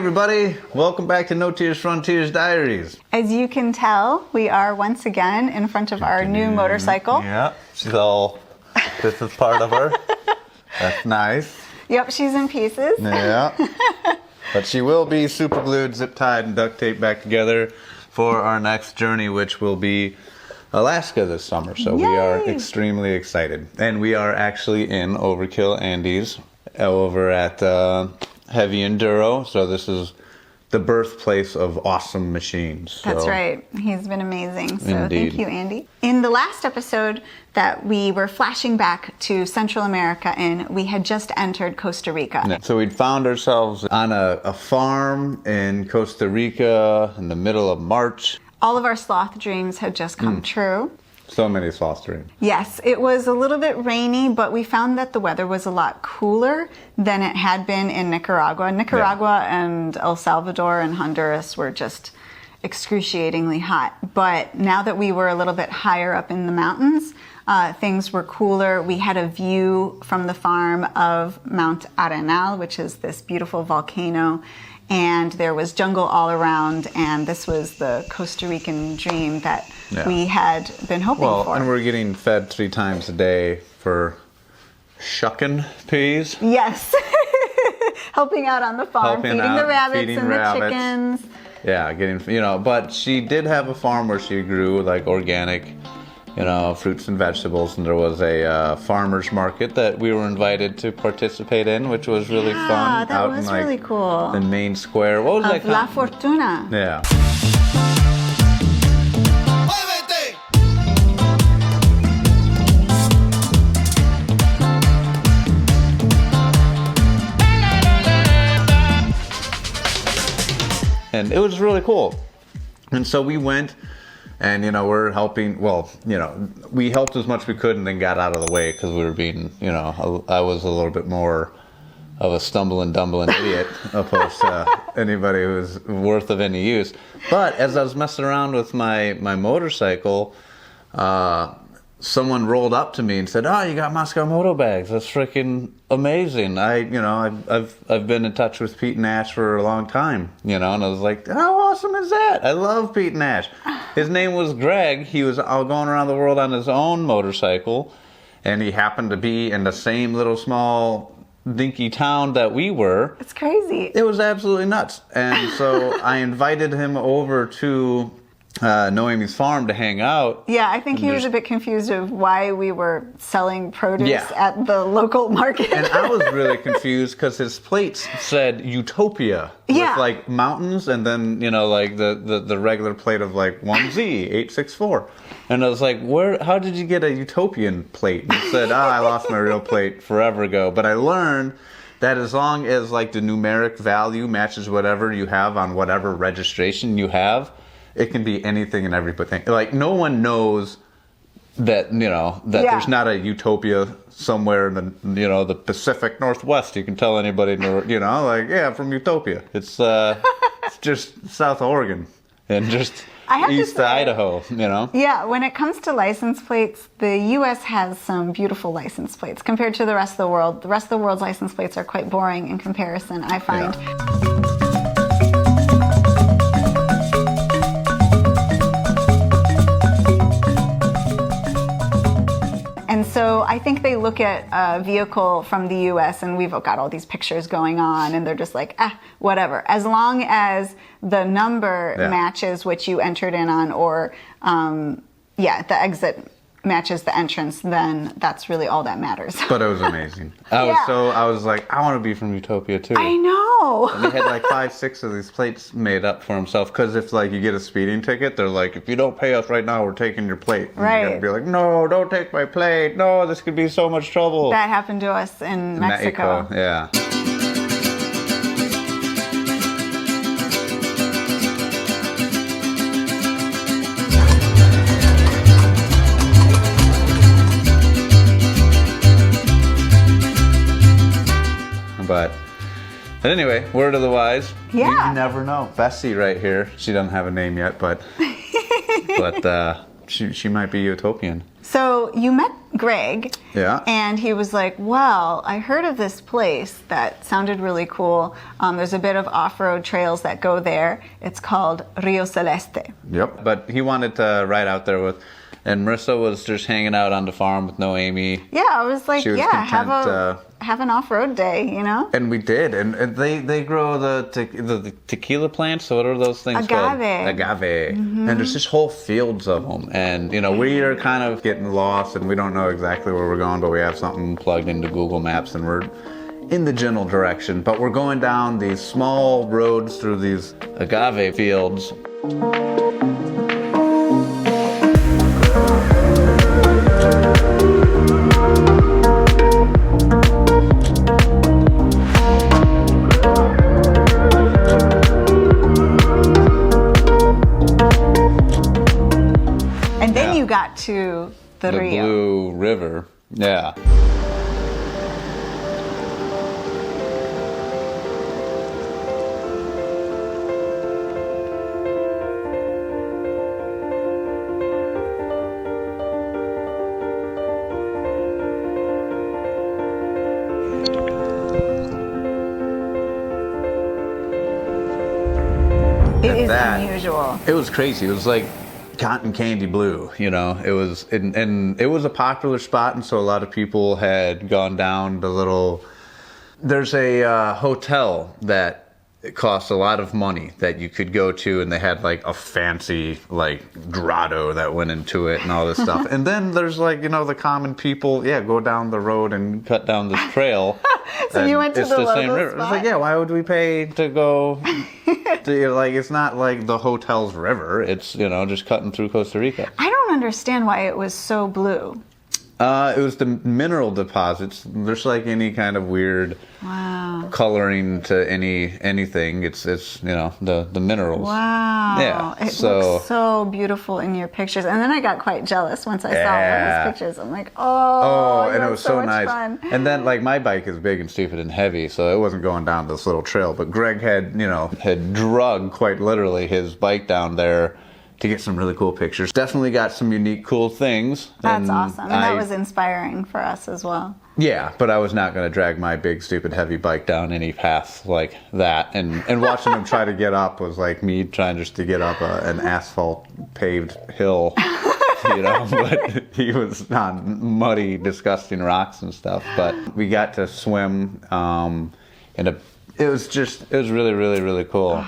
everybody, welcome back to Notier's Frontiers Diaries. As you can tell, we are once again in front of our new motorcycle. Yeah, she's all, this is part of her. That's nice. Yep, she's in pieces. Yeah, but she will be super glued, zip tied, and duct taped back together for our next journey, which will be Alaska this summer. So Yay! We are extremely excited. And we are actually in Overkill Andy's over at Heavy Enduro. So this is the birthplace of awesome machines. That's right. He's been amazing. So Indeed. Thank you, Andy. In the last episode that we were flashing back to Central America in, we had just entered Costa Rica. Yeah. So we'd found ourselves on a farm in Costa Rica in the middle of March. All of our sloth dreams had just come true. So many sloth dreams. Yes, it was a little bit rainy, but we found that the weather was a lot cooler than it had been in Nicaragua. Nicaragua and El Salvador and Honduras were just excruciatingly hot. But now that we were a little bit higher up in the mountains, things were cooler. We had a view from the farm of Mount Arenal, which is this beautiful volcano. And there was jungle all around, and this was the Costa Rican dream that we had been hoping for. And we're getting fed 3 times a day for shucking peas. Yes. Helping out on the farm, feeding the rabbits and the chickens. Yeah, but she did have a farm where she grew like organic, fruits and vegetables, and there was a farmer's market that we were invited to participate in, which was really fun. That was really cool. The main square. What was that? La Fortuna. Yeah. And it was really cool. And so we went. And, we're helping, we helped as much as we could and then got out of the way because we were being, I was a little bit more of a stumbling idiot opposed to anybody who was worth of any use. But as I was messing around with my motorcycle, someone rolled up to me and said, "Oh, you got Moscow Moto bags. That's freaking amazing. I've been in touch with Pete Nash for a long time, and I was like, how awesome is that? I love Pete Nash." His name was Greg. He was all going around the world on his own motorcycle, and he happened to be in the same little small dinky town that we were. It's crazy. It was absolutely nuts. And so I invited him over to Noemy's farm to hang out. Yeah, I think he was a bit confused of why we were selling produce at the local market. And I was really confused because his plates said Utopia with like mountains and then, the regular plate of like 1Z864. And I was like, how did you get a Utopian plate? And he said, I lost my real plate forever ago. But I learned that as long as like the numeric value matches whatever you have on whatever registration you have, it can be anything and everything. Like, no one knows that, there's not a Utopia somewhere in the, the Pacific Northwest. You can tell anybody, from Utopia. It's just south of Oregon and just east of Idaho, Yeah, when it comes to license plates, the U.S. has some beautiful license plates compared to the rest of the world. The rest of the world's license plates are quite boring in comparison, I find. Yeah. And so I think they look at a vehicle from the U.S. and we've got all these pictures going on and they're just like, whatever. As long as the number matches what you entered in on or, the exit matches the entrance, then that's really all that matters. But it was amazing. I was like, I want to be from Utopia too. I know. And he had like 5-6 of these plates made up for himself because if like you get a speeding ticket, they're like, if you don't pay us right now, we're taking your plate. And right. You're gonna be like, no, don't take my plate. No, this could be so much trouble. That happened to us in Mexico. Yeah. But anyway, word of the wise. Yeah. You never know. Bessie right here. She doesn't have a name yet, but she might be utopian. So you met Greg. Yeah. And he was like, well, I heard of this place that sounded really cool. There's a bit of off-road trails that go there. It's called Rio Celeste. Yep. But he wanted to ride out there with, and Marisa was just hanging out on the farm with Noemy. Yeah, I was like, She was have an off-road day, you know? And we did, and they grow the tequila plants. So what are those things called? Agave. And there's just whole fields of them. And we are kind of getting lost, and we don't know exactly where we're going, but we have something plugged into Google Maps, and we're in the general direction. But we're going down these small roads through these agave fields. Got to the Rio. Blue River. Yeah. It is unusual. It was crazy. It was like cotton candy blue, it was, and it was a popular spot, and so a lot of people had gone down the little, there's a hotel that it costs a lot of money that you could go to, and they had like a fancy like grotto that went into it and all this stuff. And then there's like, the common people, go down the road and cut down this trail. So you went to the same river. spot? It's like, why would we pay to go it's not like the hotel's river. It's, just cutting through Costa Rica. I don't understand why it was so blue. It was the mineral deposits. There's like any kind of weird coloring to anything. It's the minerals. Wow. Yeah. It looks so beautiful in your pictures. And then I got quite jealous once I saw all those pictures. I'm like, and it was so nice. Fun. And then like my bike is big and stupid and heavy, so it wasn't going down this little trail. But Greg had drug quite literally his bike down there to get some really cool pictures. Definitely got some unique, cool things. That's awesome. And that was inspiring for us as well. Yeah, but I was not going to drag my big, stupid, heavy bike down any path like that. And watching him try to get up was like me trying just to get up an asphalt paved hill. But he was on muddy, disgusting rocks and stuff. But we got to swim, and it was really, really, really cool.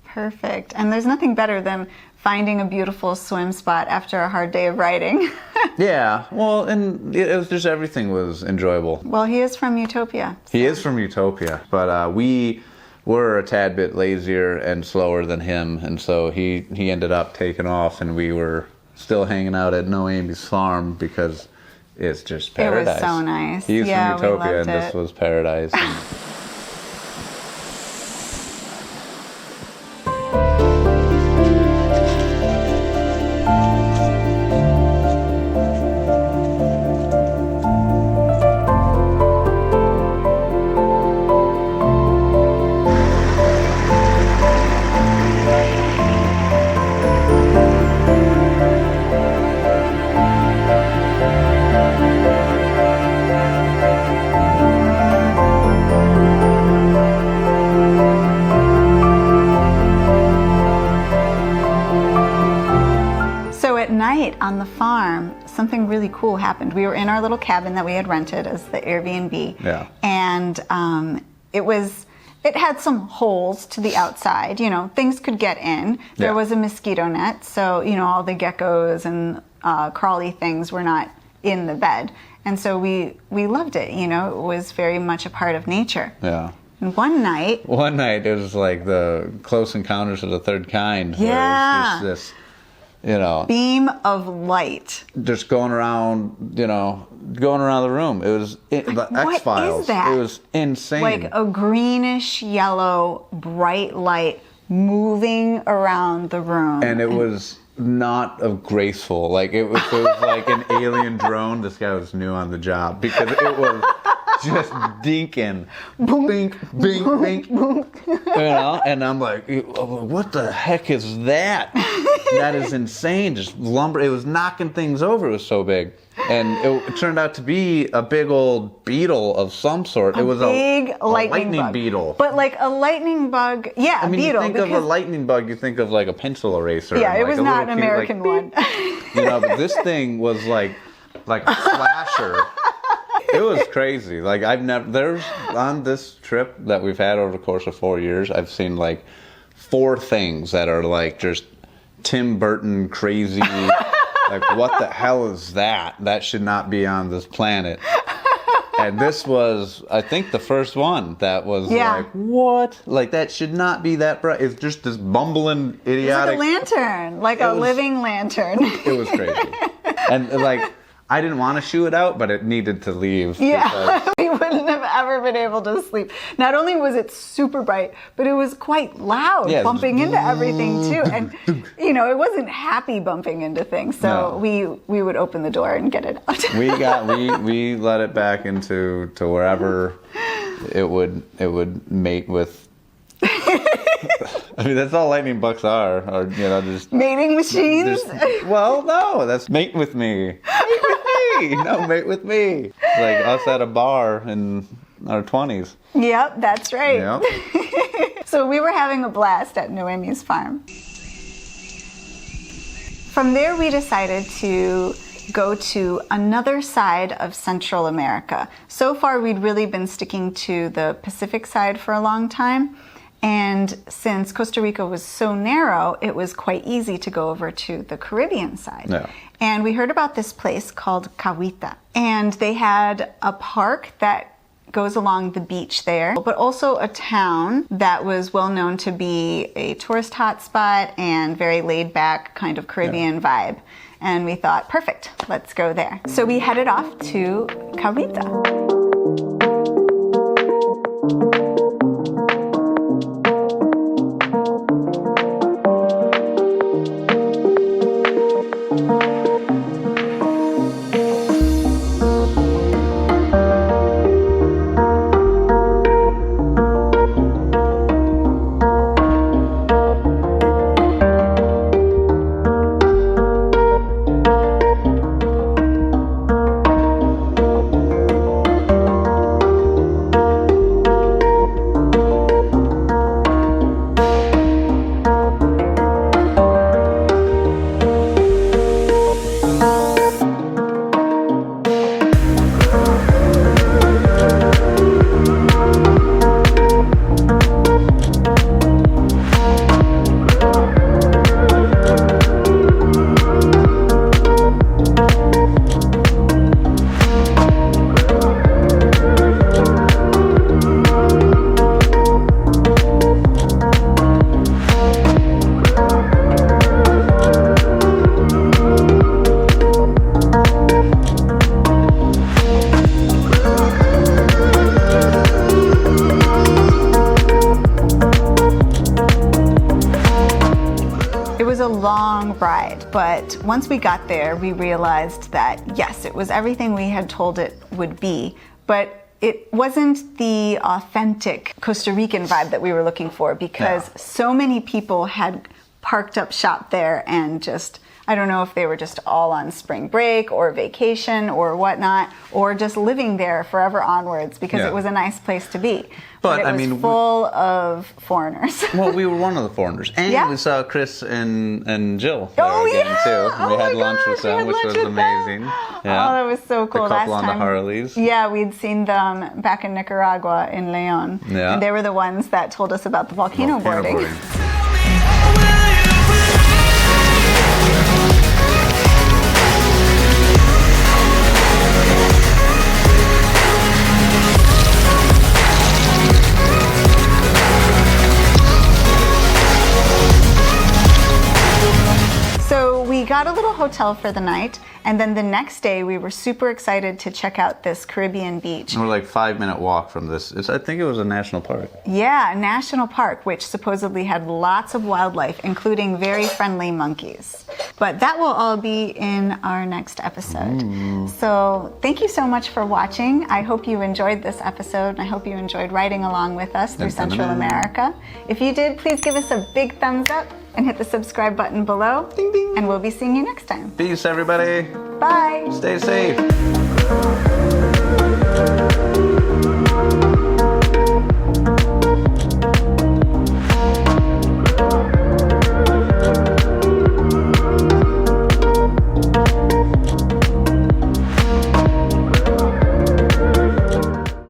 Perfect. And there's nothing better than finding a beautiful swim spot after a hard day of riding. Yeah, well, and it was just everything was enjoyable. Well, he is from Utopia. So. He is from Utopia, but we were a tad bit lazier and slower than him, and so he ended up taking off, and we were still hanging out at Noemy's farm because it's just paradise. It was so nice. He's from Utopia, and this was paradise. On the farm, something really cool happened. We were in our little cabin that we had rented as the Airbnb. Yeah. And it had some holes to the outside, things could get in. There was a mosquito net, so, all the geckos and crawly things were not in the bed. And so we loved it, it was very much a part of nature. Yeah. And one night it was like the Close Encounters of the Third Kind. Yeah. Where it's just this, beam of light. Just going around the room. It was the X-Files. What is that? It was insane. Like a greenish yellow bright light moving around the room. And it was not graceful. Like it was like an alien drone. This guy was new on the job because it was just dinking, bink, bink, bink, and I'm like, what the heck is that? that is insane. Just lumber. It was knocking things over. It was so big. And it turned out to be a big old beetle of some sort. It was a lightning bug. Beetle. But like a lightning bug, yeah, I mean, beetle. you think of a lightning bug, you think of like a pencil eraser. Yeah, it like was a not an cute, American one. You know, but this thing was like a slasher. It was crazy. Like there's on this trip that we've had over the course of 4 years, I've seen like 4 things that are like just Tim Burton crazy. Like, what the hell is that? That should not be on this planet. And this was, I think, the first one that was like, what? Like, that should not be that bright. It's just this bumbling, idiotic. It's like a lantern, like a living lantern. It was crazy. And, like, I didn't want to shoo it out, but it needed to leave. Yeah, we wouldn't have ever been able to sleep. Not only was it super bright, but it was quite loud, bumping into everything too. And, you know, it wasn't happy bumping into things. So we would open the door and get it out. we let it back to wherever it would mate with. I mean, that's all lightning bugs are, or, you know, just mating machines. Well, no, that's mate with me. Mate with me. No, mate with me. Like us at a bar in our 20s. Yep, that's right. Yep. So we were having a blast at Noemy's farm. From there, we decided to go to another side of Central America. So far, we'd really been sticking to the Pacific side for a long time. And since Costa Rica was so narrow, it was quite easy to go over to the Caribbean side. Yeah. And we heard about this place called Cahuita. And they had a park that goes along the beach there, but also a town that was well known to be a tourist hotspot and very laid back kind of Caribbean vibe. And we thought, perfect, let's go there. So we headed off to Cahuita. Ride, but once we got there, we realized that yes, it was everything we had told it would be, but it wasn't the authentic Costa Rican vibe that we were looking for, because so many people had parked up shop there and just, I don't know if they were just all on spring break or vacation or whatnot, or just living there forever onwards because it was a nice place to be. But it was full of foreigners. Well, we were one of the foreigners. And we saw Chris and Jill there again, too. And we had lunch with them, which was amazing. Yeah. Oh, that was so cool. The couple Last on time, the Harleys. Yeah, we'd seen them back in Nicaragua, in Leon. Yeah. And they were the ones that told us about the volcano boarding. We got a little hotel for the night, and then the next day we were super excited to check out this Caribbean beach. And we're like 5-minute walk from this. I think it was a national park. Yeah, a national park, which supposedly had lots of wildlife, including very friendly monkeys. But that will all be in our next episode. So thank you so much for watching. I hope you enjoyed this episode, and I hope you enjoyed riding along with us through Central America. If you did, please give us a big thumbs up. and hit the subscribe button below. Ding, ding. And we'll be seeing you next time. Peace, everybody. Bye. Stay safe.